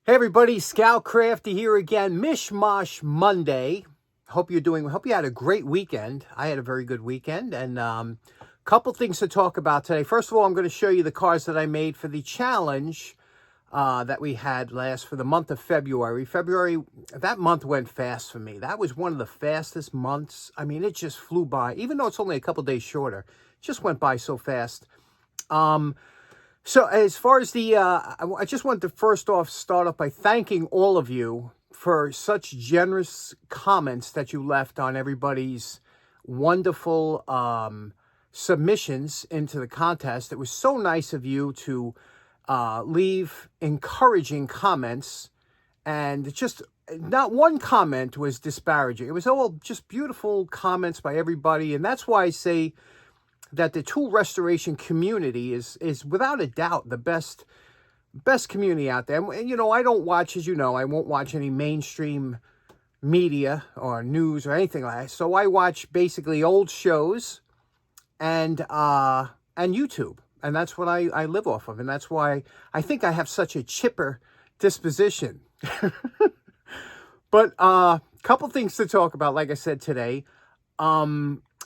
Hey everybody, Scout Crafty here again. Mishmash Monday. Hope you had a great weekend. I had a very good weekend, and couple things to talk about today. First of all, I'm going to show you the cards that I made for the challenge that we had for the month of February. That month went fast for me. That was one of the fastest months. I mean, it just flew by. Even though it's only a couple days shorter, it just went by so fast. So as far as I just wanted to first off start off by thanking all of you for such generous comments that you left on everybody's wonderful submissions into the contest. It was so nice of you to leave encouraging comments, and just not one comment was disparaging. It was all just beautiful comments by everybody, and that's why I say that the tool restoration community is without a doubt the best community out there. And, you know, I don't watch, as you know, I won't watch any mainstream media or news or anything like that. So I watch basically old shows and YouTube. And that's what I live off of. And that's why I think I have such a chipper disposition. But a couple things to talk about, like I said, today.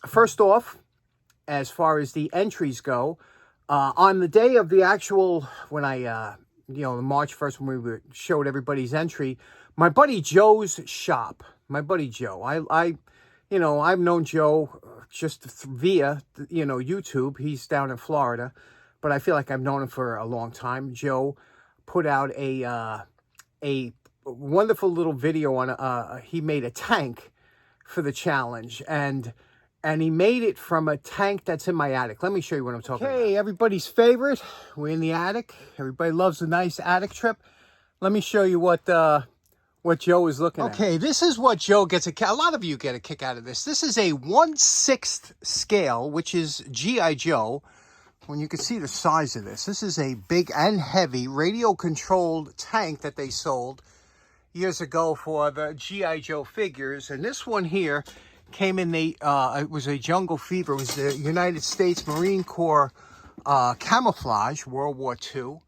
First off, as far as the entries go, on the day of the actual, when March 1st, when we showed everybody's entry, my buddy Joe's shop, I've known Joe just via, YouTube. He's down in Florida, but I feel like I've known him for a long time. Joe put out a wonderful little video on, he made a tank for the challenge, and he made it from a tank that's in my attic. Let me show you what I'm talking about. Hey, everybody's favorite. We're in the attic. Everybody loves a nice attic trip. Let me show you what Joe is looking at. Okay, this is what Joe gets a lot of you get a kick out of this. This is a 1/6 scale, which is G.I. Joe. When you can see the size of this. This is a big and heavy radio-controlled tank that they sold years ago for the G.I. Joe figures. And this one here came in it was a Jungle Fever. It was the United States Marine Corps camouflage, World War II.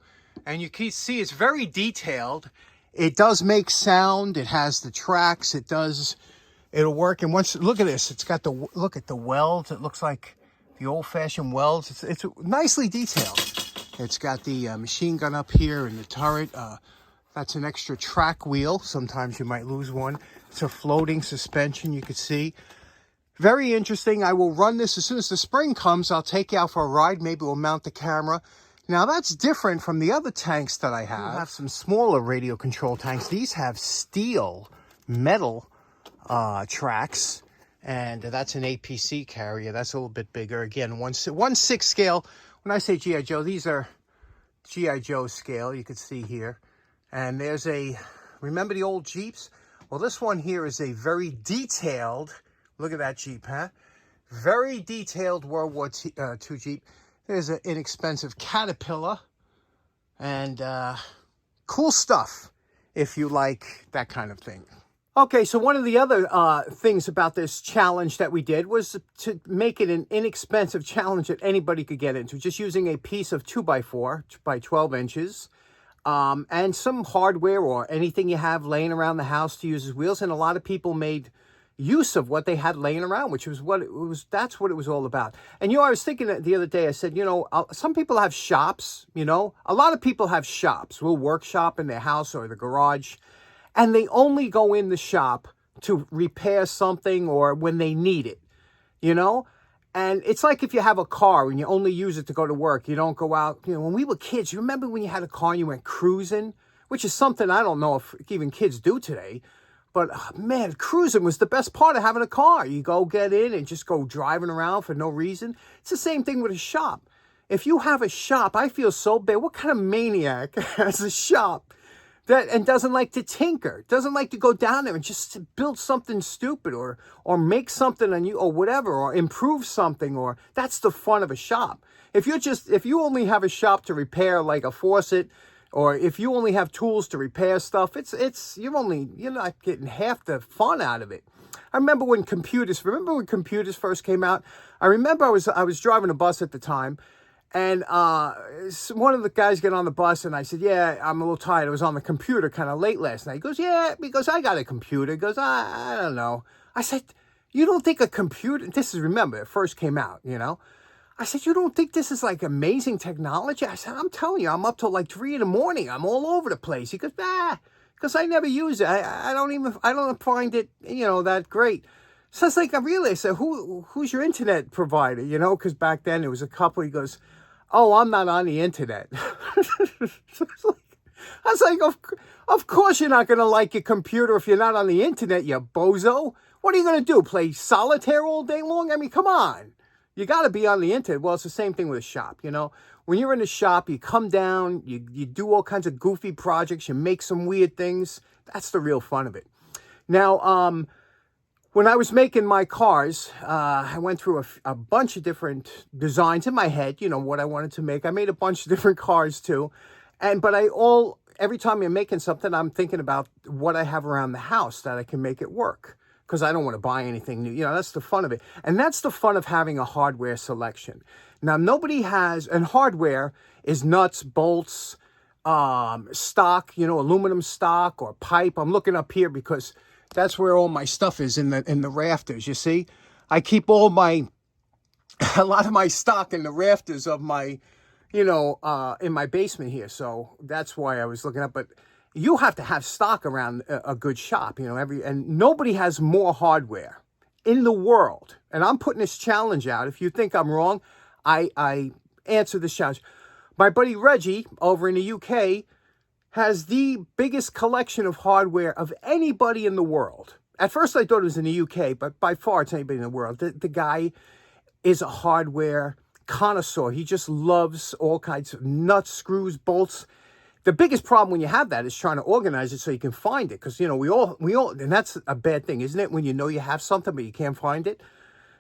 And you can see it's very detailed. It does make sound. It has the tracks. It'll work. And look at this. It's got look at the welds. It looks like the old-fashioned welds. It's nicely detailed. It's got the machine gun up here and the turret. That's an extra track wheel. Sometimes you might lose one. It's a floating suspension, you can see. Very interesting. I will run this as soon as the spring comes. I'll take you out for a ride. Maybe we'll mount the camera. Now, that's different from the other tanks that I have. I have some smaller radio control tanks. These have steel, metal tracks. And that's an APC carrier. That's a little bit bigger. Again, 1/6 scale. When I say G.I. Joe, these are G.I. Joe scale. You can see here. And there's remember the old Jeeps? Well, this one here is a very detailed, look at that Jeep, huh? Very detailed World War II Jeep. There's an inexpensive Caterpillar. And cool stuff if you like that kind of thing. Okay, so one of the other things about this challenge that we did was to make it an inexpensive challenge that anybody could get into. Just using a piece of 2x4 by 12 inches. And some hardware or anything you have laying around the house to use as wheels. And a lot of people made use of what they had laying around, which was that's what it was all about. And, I was thinking the other day, I said, some people have shops, a lot of people have shops, will workshop in their house or the garage, and they only go in the shop to repair something or when they need it, And it's like if you have a car and you only use it to go to work, you don't go out. When we were kids, you remember when you had a car and you went cruising, which is something I don't know if even kids do today. But, man, cruising was the best part of having a car. You go get in and just go driving around for no reason. It's the same thing with a shop. If you have a shop, I feel so bad. What kind of maniac has a shop and doesn't like to tinker, doesn't like to go down there and just to build something stupid or make something on you or whatever, or improve something, or that's the fun of a shop. If you only have a shop to repair like a faucet, or if you only have tools to repair stuff, you're not getting half the fun out of it. I remember when computers first came out. I remember I was driving a bus at the time, And one of the guys get on the bus, and I said, yeah, I'm a little tired. I was on the computer kind of late last night. He goes, yeah, because I got a computer. He goes, I don't know. I said, you don't think a computer, this is, remember, it first came out, you know. I said, you don't think this is like amazing technology? I said, I'm telling you, I'm up till like 3 a.m. I'm all over the place. He goes, because I never use it. I don't find it, you know, that great. So it's like, I realized, I said, who's your internet provider? You know, because back then there was a couple. He goes, oh, I'm not on the internet. So I was like, of course you're not going to like your computer if you're not on the internet, you bozo. What are you going to do, play solitaire all day long? I mean, come on. You got to be on the internet. Well, it's the same thing with a shop, you know. When you're in a shop, you come down, you do all kinds of goofy projects, you make some weird things. That's the real fun of it. Now, when I was making my cars, I went through a bunch of different designs in my head, you know, what I wanted to make. I made a bunch of different cars too. But every time you're making something, I'm thinking about what I have around the house that I can make it work. Because I don't want to buy anything new. You know, that's the fun of it. And that's the fun of having a hardware selection. Now, nobody has, and hardware is nuts, bolts, stock, you know, aluminum stock or pipe. I'm looking up here because that's where all my stuff is, in the rafters, you see. I keep a lot of my stock in the rafters of my, you know, in my basement here. So that's why I was looking up. But you have to have stock around a good shop, you know, and nobody has more hardware in the world. And I'm putting this challenge out. If you think I'm wrong, I answer this challenge. My buddy Reggie over in the UK has the biggest collection of hardware of anybody in the world. At first I thought it was in the UK, but by far it's anybody in the world. The guy is a hardware connoisseur. He just loves all kinds of nuts, screws, bolts. The biggest problem when you have that is trying to organize it so you can find it. Because, you know, we all, and that's a bad thing, isn't it? When you know you have something, but you can't find it.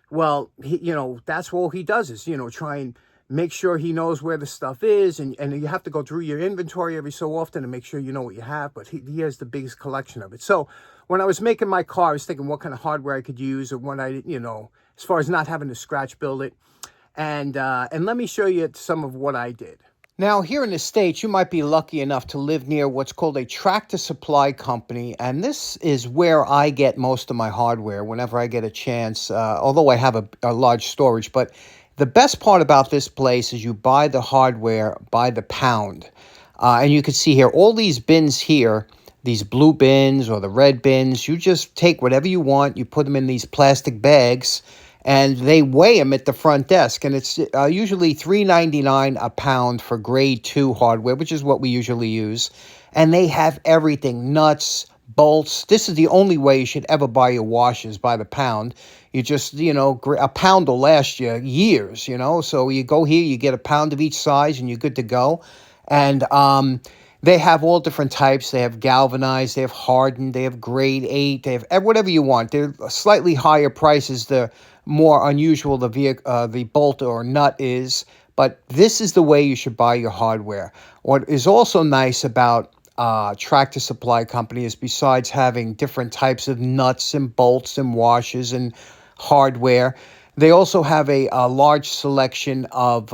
Well, you know, that's all he does is, you know, try and make sure he knows where the stuff is. And you have to go through your inventory every so often to make sure you know what you have. But he has the biggest collection of it. So when I was making my car, I was thinking what kind of hardware I could use, or what I, you know, as far as not having to scratch build it. And let me show you some of what I did. Now, here in the States, you might be lucky enough to live near what's called a tractor supply company, and this is where I get most of my hardware whenever I get a chance, although I have a large storage. But the best part about this place is you buy the hardware by the pound. And you can see here, all these bins here, these blue bins or the red bins, you just take whatever you want, you put them in these plastic bags, and they weigh them at the front desk. And it's usually $3.99 a pound for grade 2 hardware, which is what we usually use. And they have everything, nuts, bolts. This is the only way you should ever buy your washers, by the pound. You just, you know, a pound will last you years, you know. So you go here, you get a pound of each size, and you're good to go. And they have all different types. They have galvanized, they have hardened, they have grade 8, they have whatever you want. They're slightly higher prices the more unusual the bolt or nut is. But this is the way you should buy your hardware. What is also nice about Tractor Supply Company is, besides having different types of nuts and bolts and washers and hardware, they also have a large selection of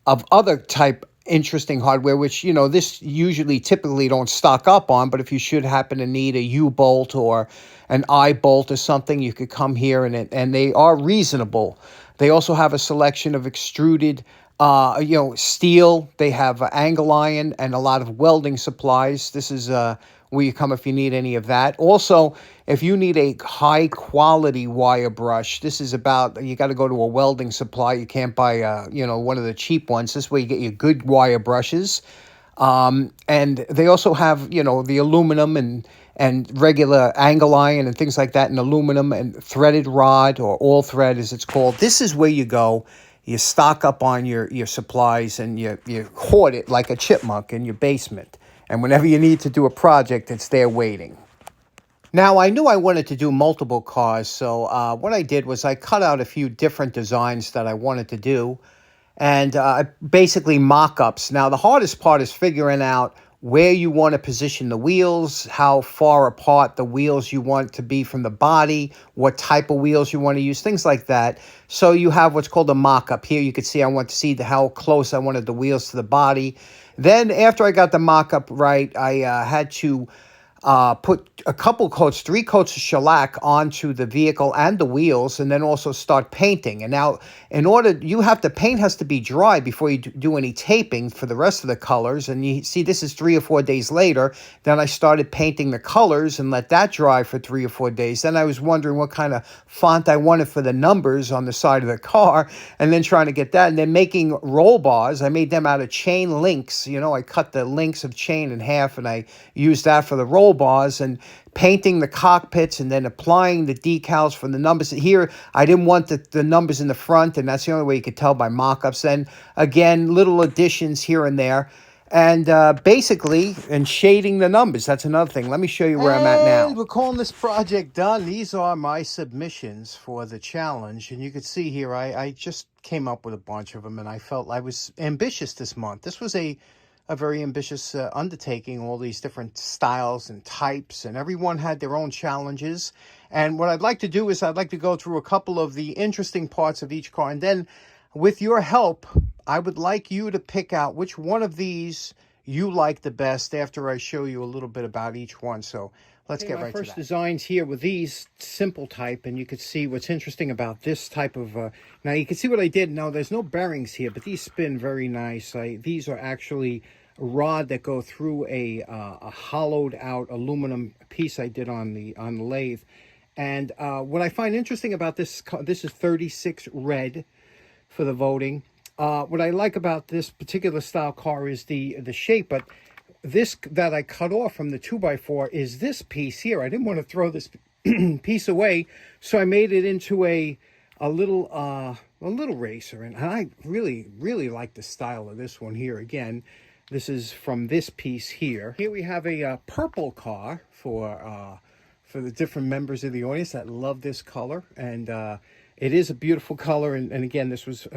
other type interesting hardware, which, you know, this typically don't stock up on. But if you should happen to need a U-bolt or an I-bolt or something, you could come here, and they are reasonable. They also have a selection of extruded steel. They have angle iron and a lot of welding supplies. This is where you come if you need any of that. Also, if you need a high quality wire brush, this is you got to go to a welding supply. You can't buy one of the cheap ones. This way you get your good wire brushes. And they also have, you know, the aluminum and regular angle iron and things like that, and aluminum and threaded rod, or all thread as it's called. This is where you go. You stock up on your supplies, and you hoard it like a chipmunk in your basement. And whenever you need to do a project, it's there waiting. Now, I knew I wanted to do multiple cars, so what I did was I cut out a few different designs that I wanted to do, and basically mock-ups. Now, the hardest part is figuring out where you want to position the wheels, how far apart the wheels you want to be from the body, what type of wheels you want to use, things like that. So you have what's called a mock-up. Here you can see I want to see how close I wanted the wheels to the body. Then after I got the mock-up right, I had to put a couple coats, 3 coats of shellac onto the vehicle and the wheels, and then also start painting. And now, in order, paint has to be dry before you do any taping for the rest of the colors. And you see, this is 3 or 4 days later. Then I started painting the colors and let that dry for 3 or 4 days. Then I was wondering what kind of font I wanted for the numbers on the side of the car, and then trying to get that. And then making roll bars. I made them out of chain links. You know, I cut the links of chain in half, and I used that for the roll bars, and painting the cockpits and then applying the decals for the numbers. Here, I didn't want the numbers in the front, and that's the only way you could tell by mock-ups. Then, again, little additions here and there. And basically, and shading the numbers. That's another thing. Let me show you where I'm at now. And we're calling this project done. These are my submissions for the challenge. And you can see here, I just came up with a bunch of them, and I felt I was ambitious this month. This was a very ambitious undertaking, all these different styles and types, and everyone had their own challenges. And what I'd like to do is I'd like to go through a couple of the interesting parts of each car, and then with your help, I would like you to pick out which one of these you like the best after I show you a little bit about each one. So let's get right to that. My first designs here with these simple type, and you can see what's interesting about this type of, now you can see what I did. Now there's no bearings here, but these spin very nice. These are actually a rod that go through a hollowed out aluminum piece I did on the lathe. And what I find interesting about this is 36 red for the voting. What I like about this particular style car is the shape, but this that I cut off from the 2x4 is this piece here. I didn't want to throw this piece away, so I made it into a little racer, and I really like the style of this one here. Again, this is from this piece here. Here we have a purple car for the different members of the audience that love this color, and it is a beautiful color. And again, this was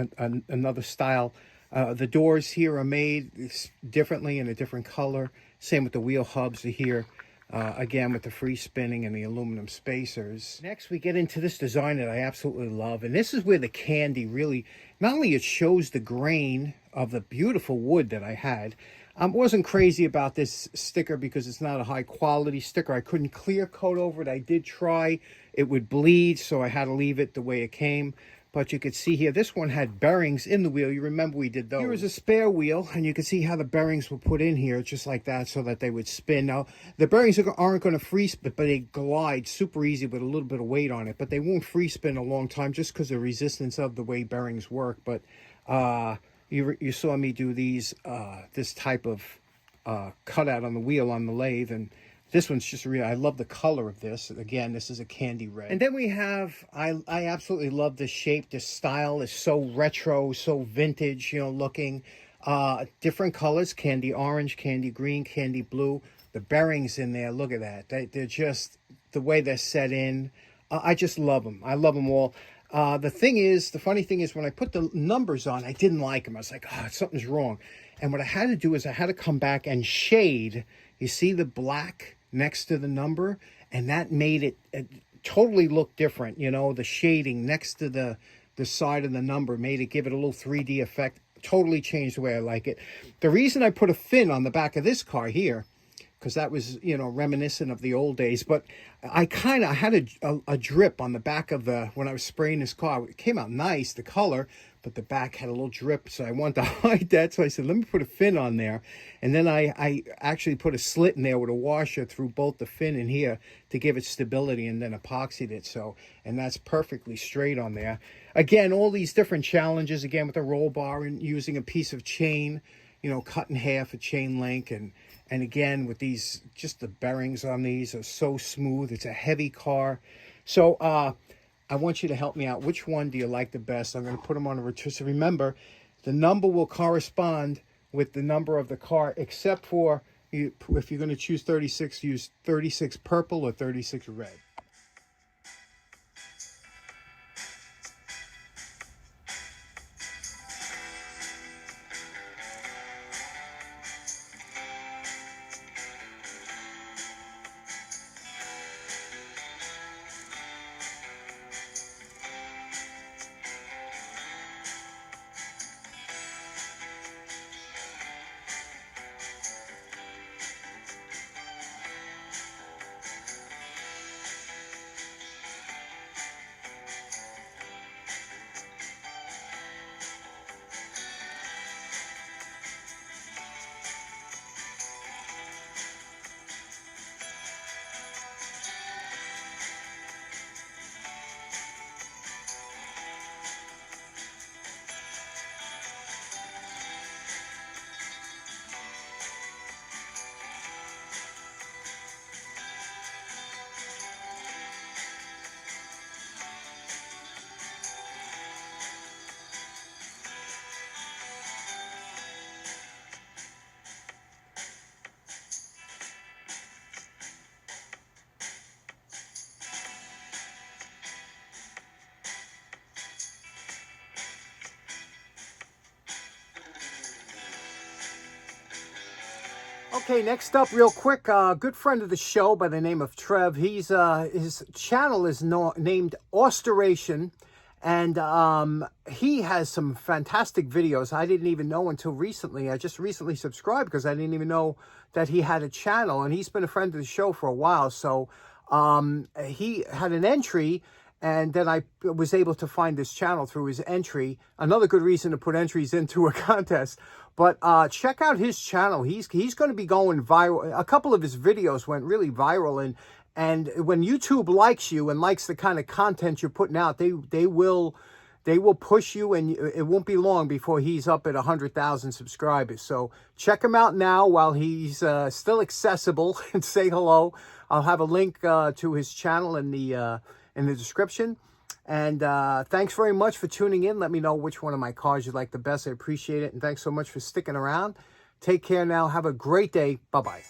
another style. The doors here are made differently in a different color. Same with the wheel hubs here. Again, with the free spinning and the aluminum spacers. Next, we get into this design that I absolutely love. And this is where the candy really, not only it shows the grain of the beautiful wood that I had. I wasn't crazy about this sticker because it's not a high quality sticker. I couldn't clear coat over it. I did try. It would bleed, so I had to leave it the way it came. But you could see here, this one had bearings in the wheel. You remember we did those. Here is a spare wheel, and you can see how the bearings were put in here, just like that, so that they would spin. Now, the bearings aren't going to free spin, but they glide super easy with a little bit of weight on it. But they won't free spin a long time just because of the resistance of the way bearings work. But you saw me do these, this type of cutout on the wheel on the lathe, and this one's just I love the color of this. Again, this is a candy red. And then we have, I absolutely love this shape. This style is so retro, so vintage, you know, looking. Different colors, candy orange, candy green, candy blue. The bearings in there, look at that. They're just, the way they're set in. I just love them. I love them all. The funny thing is when I put the numbers on, I didn't like them. I was like, oh, something's wrong. And what I had to do is I had to come back and shade. You see the black next to the number, and that made it totally look different. You know, the shading next to the side of the number made it, give it a little 3D effect. Totally changed the way I like it. The reason I put a fin on the back of this car here, because that was, you know, reminiscent of the old days, but I had a drip on the back of when I was spraying this car. It came out nice, the color, but the back had a little drip, so I wanted to hide that. So I said, let me put a fin on there. And then I actually put a slit in there with a washer through both the fin and here to give it stability, and then epoxied it. So, and that's perfectly straight on there. Again, all these different challenges, again, with the roll bar and using a piece of chain, you know, cut in half a chain link. And again, with these, just the bearings on these are so smooth. It's a heavy car. So, I want you to help me out. Which one do you like the best? I'm going to put them on a rotisserie. Remember, the number will correspond with the number of the car, except for if you're going to choose 36, use 36 purple or 36 red. Okay, next up, real quick, good friend of the show by the name of Trev. He's his channel is named Austeration, and he has some fantastic videos. I didn't even know until recently. I just recently subscribed because I didn't even know that he had a channel, and he's been a friend of the show for a while. So he had an entry, and then I was able to find this channel through his entry. Another good reason to put entries into a contest. But check out his channel. He's going to be going viral. A couple of his videos went really viral, and when YouTube likes you and likes the kind of content you're putting out, they will push you, and it won't be long before he's up at 100,000 subscribers. So check him out now while he's still accessible, and say hello. I'll have a link to his channel in the description. And thanks very much for tuning in. Let me know which one of my cars you like the best. I appreciate it. And thanks so much for sticking around. Take care now. Have a great day. Bye-bye.